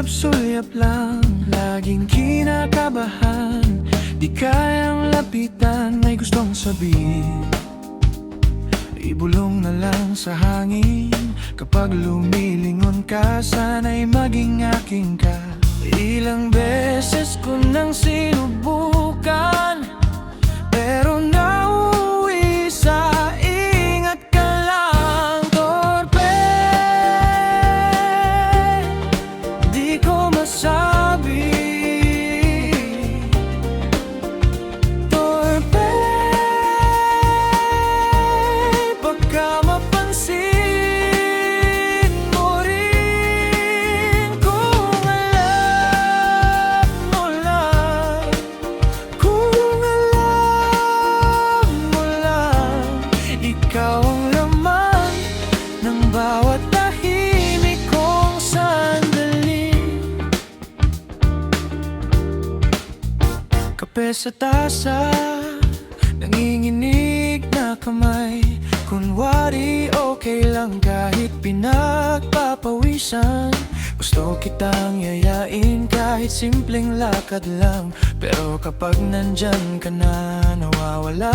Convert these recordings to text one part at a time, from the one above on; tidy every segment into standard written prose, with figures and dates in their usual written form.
sulyap-sulyap lang, laging kinakabahan, di kayang lapitan, may gustong sabihin, ibulong na lang sa hangin. Kapag lumilingon ka, sana'y maging aking ka. Ilang beses ko nang sinubukan, pero nauwi sa ingat ka lang. Torpe, di ko masabi. Torpe, baka mapansin mo rin. Kung alam mo lang, kung alam mo lang, ikaw ang laman ng bawat tahimik kong sandali. Kape sa tasa, nanginginig na kamay, kunwari okay lang kahit pinagpapawisan. Gusto kitang yayain kahit simpleng lakad lang, pero kapag nandyan ka na, nawawala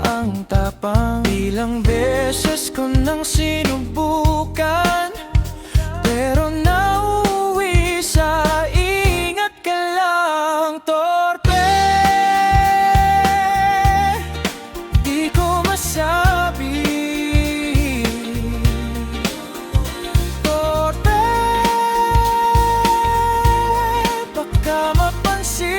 ang tapang. Ilang beses ko nang sinubukan, pero nauwi sa ingat ka lang. Torpe, di ko masabi. Torpe, baka mapansin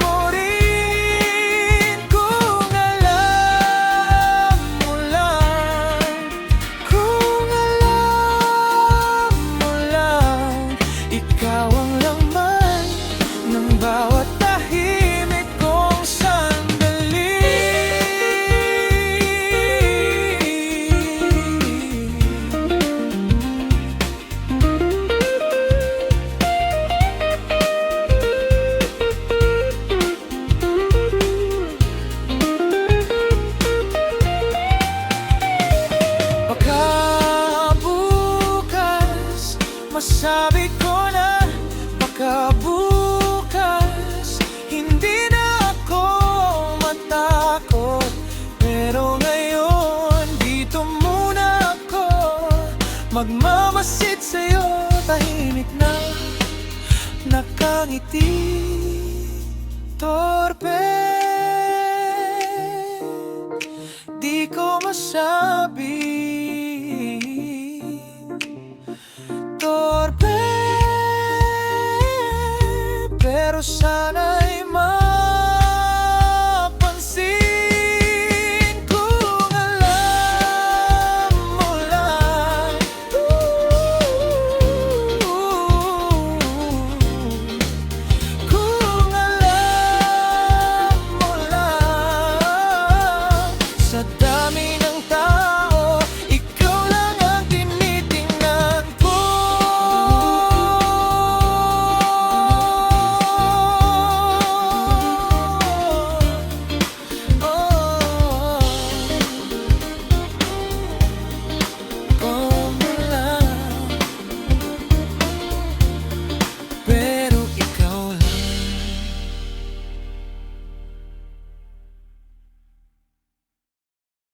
mo rin. Kung alam mo lang, kung alam mo lang, ikaw ang laman ng bawat tahimik kong sandali. Baka bukas masabi ko na, baka bukas hindi na ako matakot. Pero ngayon dito muna ako, magmamasid sa'yo, tahimik na nakangiti. Torpe, di ko masabi. Torpe, pero sana